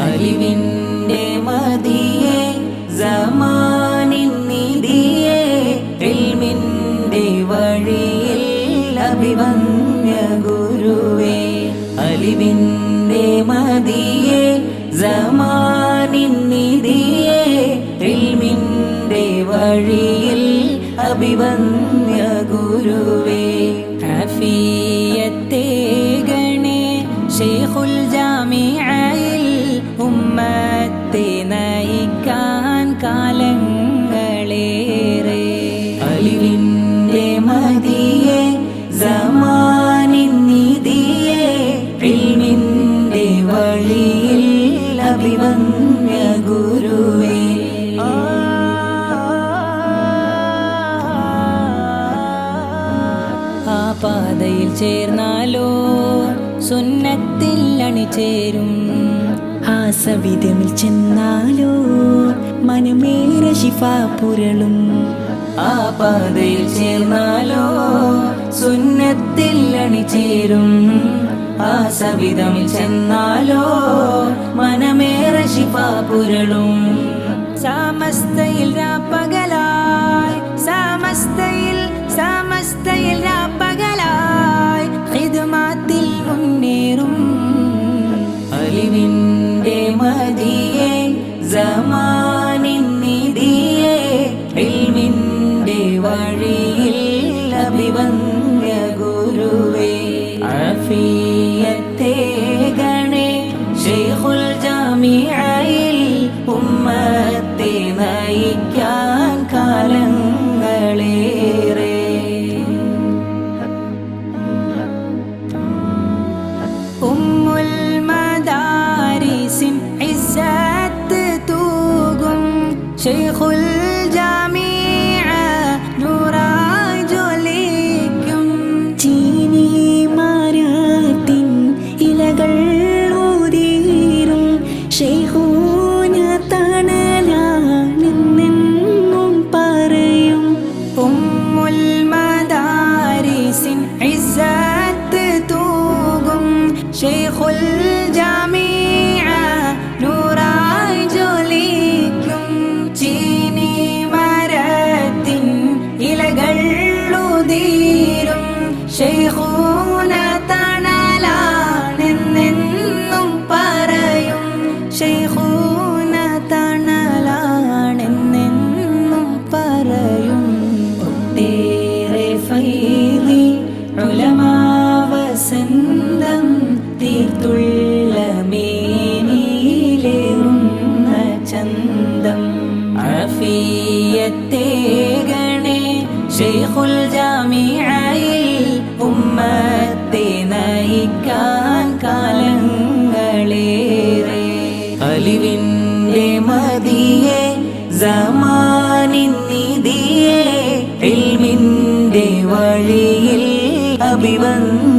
അലിവിൻ്റെ മദിയേ സമാനിൻ നിധിയേ ഇൽമിൻ്റെ വഴിയിൽ അഭിവന്യ ഗുരുവേ അലിവിൻ്റെ മദിയേ സമാനിൻ നിധിയേ ഇൽമിൻ്റെ വഴിയിൽ അഭിവന്യ ഗുരുവേ ആഫിയത്തേ ഗണേ ശൈഖുൽ ജാമിഅയിൽ ഉമ്മത്തെ നയിക്കാൻ കാലങ്ങളേറെ അലിവിൻ്റെ മദിയേ സമാനിൻ നിധിയേ ഇൽമിൻ്റെ വഴിയിൽ അഭിവന്യ ഗുരുവേ ആ പാതയിൽ ചേർന്നാലോ സുന്നത്തിൽ അണിചേരും ആ സവിധമിൽ ചെന്നാലോ മനമേറെ ശിഫ പുരളും ആ പാതയിൽ ചേർന്നാലോ സുന്നത്തിൽ അണിചേരും ആ സവിധമിൽ ചെന്നാലോ മനമേറെ ശിഫ പുരളും സമസ്തയിൽ രാപ്പകലായി സമസ്തയിൽ രാപ്പകലായി ഖിദ്മത്തിൽ മുന്നേറും അലിവിൻ്റെ മദിയേ സമാനിൻ നിധിയേ ഇൽമിൻ്റെ വഴിയിൽ അഭിവന്യ ഗുരുവേ ആഫിയത്തേ ഗണേ ശൈഖുൽ ജാമിഅയിൽ ഉമ്മത്തെ നയിക്കാൻ കാലങ്ങളേറെ ഉമ്മുൽ മദാരിസിൻ ഇസ്സത്ത് തൂകും ശൈഖുൽ ജാമിഅ നൂറായി ജ്വലിക്കും ചീനി മരത്തിൻ ഇലകൾ ഊതിരും ശൈഖൂന തണലാണെന്നെന്നും പറയും ഉമ്മുൽ മദാരിസിൻ ഇസ്സത്ത് തൂകും ശൈഖുൽ ജാമിഅ നൂറായി ജ്വലിക്കും ചീനി മരത്തിൻ ഇലകൾ ഉതിരും ശൈഖൂന തണലാണെന്നെന്നും പറയും ശൈഖൂന തണലാണെന്നെന്നും പറയും ഒട്ടേറെ ഫൈദി ഉലമാ വസന്തം തീർത്തുള്ള മേനിയിലേറുന്ന ചന്തം ആഫിയത്തേ ഗണേ ശൈഖുൽ ജാമിഅയിൽ ഉമ്മത്തെ നയിക്കാൻ കാലങ്ങളേറെ അലിവിൻ്റെ മദിയേ സമാനിൻ നിധിയേ ഇൽമിൻ്റെ വഴിയിൽ അഭിവന്യ